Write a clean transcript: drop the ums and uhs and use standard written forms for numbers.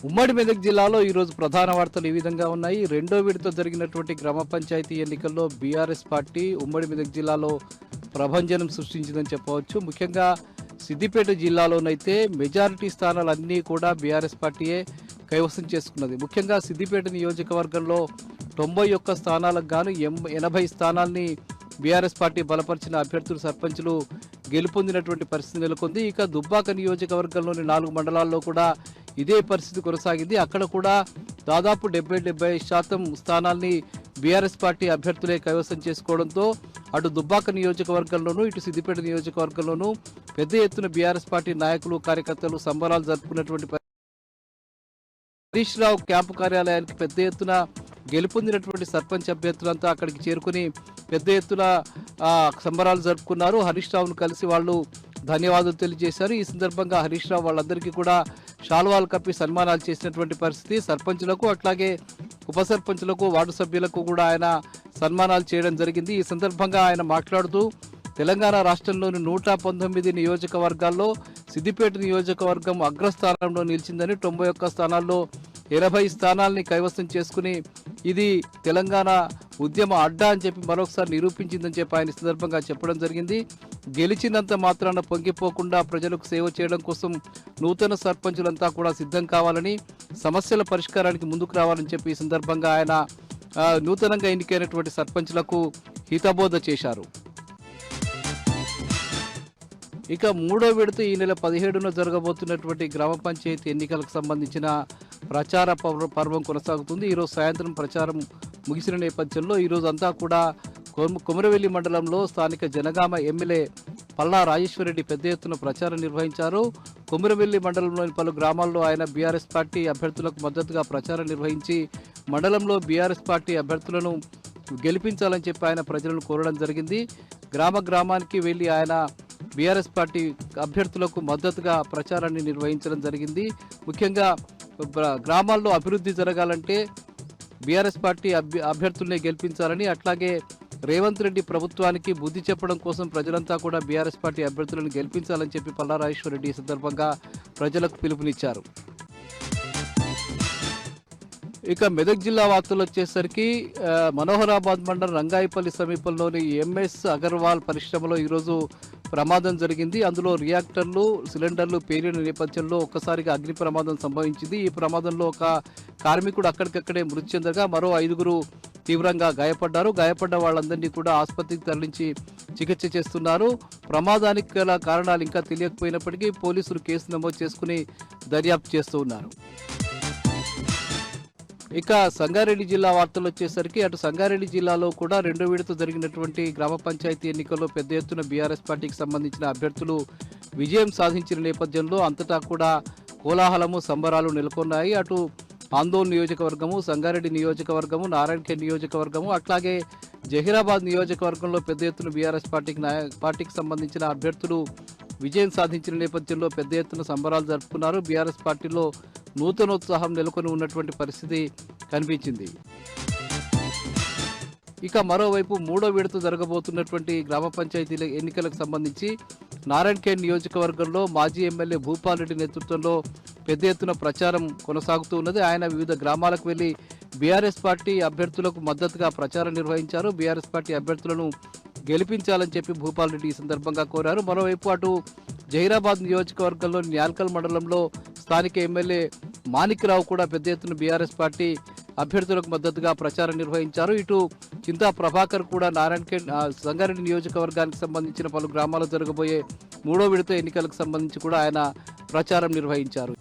ఉమ్మడి మెదక్ జిల్లాలో ఈరోజు ప్రధాన వార్తలు ఈ విధంగా ఉన్నాయి. రెండో విడత జరిగినటువంటి గ్రామ పంచాయతీ ఎన్నికల్లో బీఆర్ఎస్ పార్టీ ఉమ్మడి మెదక్ జిల్లాలో ప్రభంజనం సృష్టించిందని చెప్పవచ్చు. ముఖ్యంగా సిద్దిపేట జిల్లాలోనైతే మెజారిటీ స్థానాలన్నీ కూడా బీఆర్ఎస్ పార్టీయే కైవసం చేసుకున్నది. ముఖ్యంగా సిద్దిపేట నియోజకవర్గంలో 91 స్థానాలకు గాను 80 స్థానాల్ని బీఆర్ఎస్ పార్టీ బలపరిచిన అభ్యర్థులు సర్పంచులు గెలుపొందినటువంటి పరిస్థితి నెలకొంది. ఇక దుబ్బాక నియోజకవర్గంలోని 4 మండలాల్లో కూడా ఇదే పరిస్థితి కొనసాగింది. అక్కడ కూడా దాదాపు 70-75% స్థానాల్ని బీఆర్ఎస్ పార్టీ అభ్యర్థులే కైవసం చేసుకోవడంతో అటు దుబ్బాక నియోజకవర్గంలోనూ ఇటు సిద్దిపేట నియోజకవర్గంలోనూ పెద్ద ఎత్తున బీఆర్ఎస్ పార్టీ నాయకులు కార్యకర్తలు సంబరాలు జరుపుకున్నటువంటి హరీష్ రావు క్యాంపు కార్యాలయానికి పెద్ద ఎత్తున గెలుపొందినటువంటి సర్పంచ్ అభ్యర్థులంతా అక్కడికి చేరుకుని పెద్ద ఎత్తున సంబరాలు జరుపుకున్నారు. హరీష్ రావును కలిసి వాళ్ళు ధన్యవాదాలు తెలియజేశారు. ఈ సందర్భంగా హరీష్ రావు వాళ్ళందరికీ కూడా శాల్వాలు కప్పి సన్మానాలు చేసినటువంటి పరిస్థితి. సర్పంచులకు అట్లాగే ఉప సర్పంచులకు వార్డు సభ్యులకు కూడా ఆయన సన్మానాలు చేయడం జరిగింది. ఈ సందర్భంగా ఆయన మాట్లాడుతూ తెలంగాణ రాష్ట్రంలోని 119 నియోజకవర్గాల్లో సిద్దిపేట నియోజకవర్గం అగ్రస్థానంలో నిలిచిందని, 91 స్థానాల్లో 80 స్థానాల్ని కైవసం చేసుకుని ఇది తెలంగాణ ఉద్యమ అడ్డా అని చెప్పి మరొకసారి నిరూపించిందని చెప్పి ఆయన సందర్భంగా చెప్పడం జరిగింది. గెలిచినంత మాత్రాన పొంగిపోకుండా ప్రజలకు సేవ చేయడం కోసం నూతన సర్పంచులంతా కూడా సిద్ధం కావాలని, సమస్యల పరిష్కారానికి ముందుకు రావాలని చెప్పి ఈ సందర్భంగా ఆయన నూతనంగా ఎన్నికైనటువంటి సర్పంచులకు హితబోధ చేశారు. ఇక మూడో విడత ఈ నెల 17న జరగబోతున్నటువంటి గ్రామ పంచాయతీ ఎన్నికలకు సంబంధించిన ప్రచార పర్వం కొనసాగుతుంది. ఈరోజు సాయంత్రం ప్రచారం ముగిసిన నేపథ్యంలో ఈరోజు అంతా కూడా కొమరవెల్లి మండలంలో స్థానిక జనగామ ఎమ్మెల్యే పల్లా రాజేశ్వరరెడ్డి పెద్ద ఎత్తున ప్రచారం నిర్వహించారు. కొమరవెల్లి మండలంలోని పలు గ్రామాల్లో ఆయన బీఆర్ఎస్ పార్టీ అభ్యర్థులకు మద్దతుగా ప్రచారం నిర్వహించి మండలంలో బీఆర్ఎస్ పార్టీ అభ్యర్థులను గెలిపించాలని చెప్పి ఆయన ప్రజలను కోరడం జరిగింది. గ్రామానికి వెళ్ళి ఆయన బీఆర్ఎస్ పార్టీ అభ్యర్థులకు మద్దతుగా ప్రచారాన్ని నిర్వహించడం జరిగింది. ముఖ్యంగా గ్రామాల్లో అభివృద్ధి జరగాలంటే బీఆర్ఎస్ పార్టీ అభ్యర్థుల్ని గెలిపించాలని, అట్లాగే రేవంత్ రెడ్డి ప్రభుత్వానికి బుద్ధి చెప్పడం కోసం ప్రజలంతా కూడా బీఆర్ఎస్ పార్టీ అభ్యర్థులను గెలిపించాలని చెప్పి పల్లా రాజేశ్వరరెడ్డి ఈ సందర్భంగా ప్రజలకు పిలుపునిచ్చారు. ఇక మెదక్ జిల్లా వార్తలు వచ్చేసరికి మనోహరాబాద్ మండలం రంగాయిపల్లి సమీపంలోని ఎంఎస్ అగర్వాల్ పరిశ్రమలో ఈరోజు ప్రమాదం జరిగింది. అందులో రియాక్టర్లు, సిలిండర్లు పేలిన నేపథ్యంలో ఒక్కసారిగా అగ్ని ప్రమాదం సంభవించింది. ఈ ప్రమాదంలో ఒక కార్మికుడు అక్కడికక్కడే మృతి చెందగా మరో 5గురు తీవ్రంగా గాయపడ్డారు. గాయపడ్డ వాళ్ళందరినీ కూడా ఆసుపత్రికి తరలించి చికిత్స చేస్తున్నారు. ప్రమాదానికి గల కారణాలు ఇంకా తెలియకపోయినప్పటికీ పోలీసులు కేసు నమోదు చేసుకుని దర్యాప్తు చేస్తూ ఉన్నారు. ఇక సంగారెడ్డి జిల్లా వార్తలు వచ్చేసరికి అటు సంగారెడ్డి జిల్లాలో కూడా రెండో విడత జరిగినటువంటి గ్రామ పంచాయతీ ఎన్నికల్లో పెద్ద ఎత్తున బీఆర్ఎస్ పార్టీకి సంబంధించిన అభ్యర్థులు విజయం సాధించిన నేపథ్యంలో అంతటా కూడా కోలాహలము, సంబరాలు నెలకొన్నాయి. అటు ఆందోళన నియోజకవర్గము, సంగారెడ్డి నియోజకవర్గము, నారాయణఖేడ్ నియోజకవర్గము, అట్లాగే జహీరాబాద్ నియోజకవర్గంలో పెద్ద ఎత్తున బీఆర్ఎస్ పార్టీకి సంబంధించిన అభ్యర్థులు విజయం సాధించిన నేపథ్యంలో పెద్ద ఎత్తున సంబరాలు జరుపుకున్నారు. బీఆర్ఎస్ పార్టీలో నూతనోత్సాహం నెలకొని ఉన్నటువంటి పరిస్థితి కనిపించింది. ఇక మరోవైపు మూడో విడత జరగబోతున్నటువంటి గ్రామ పంచాయతీల ఎన్నికలకు సంబంధించి నారాయణఖేడ్ నియోజకవర్గంలో మాజీ ఎమ్మెల్యే భూపాల్ రెడ్డి నేతృత్వంలో పెద్ద ఎత్తున ప్రచారం కొనసాగుతూ ఉన్నది. ఆయన వివిధ గ్రామాలకు వెళ్లి బీఆర్ఎస్ పార్టీ అభ్యర్థులకు మద్దతుగా ప్రచారం నిర్వహించారు. బీఆర్ఎస్ పార్టీ అభ్యర్థులను గెలిపించాలని చెప్పి భూపాల్ రెడ్డి ఈ సందర్భంగా కోరారు. మరోవైపు అటు జహీరాబాద్ నియోజకవర్గంలో న్యాల్కల్ మండలంలో స్థానిక ఎమ్మెల్యే మాణిక్రావు కూడా పెద్ద ఎత్తున బీఆర్ఎస్ పార్టీ అభ్యర్థులకు మద్దతుగా ప్రచారం నిర్వహించారు. ఇటు చింతా ప్రభాకర్ కూడా నారాయణఖేడ్ సంగారెడ్డి నియోజకవర్గానికి సంబంధించిన పలు గ్రామాల్లో జరగబోయే మూడో విడత ఎన్నికలకు సంబంధించి కూడా ఆయన ప్రచారం నిర్వహించారు.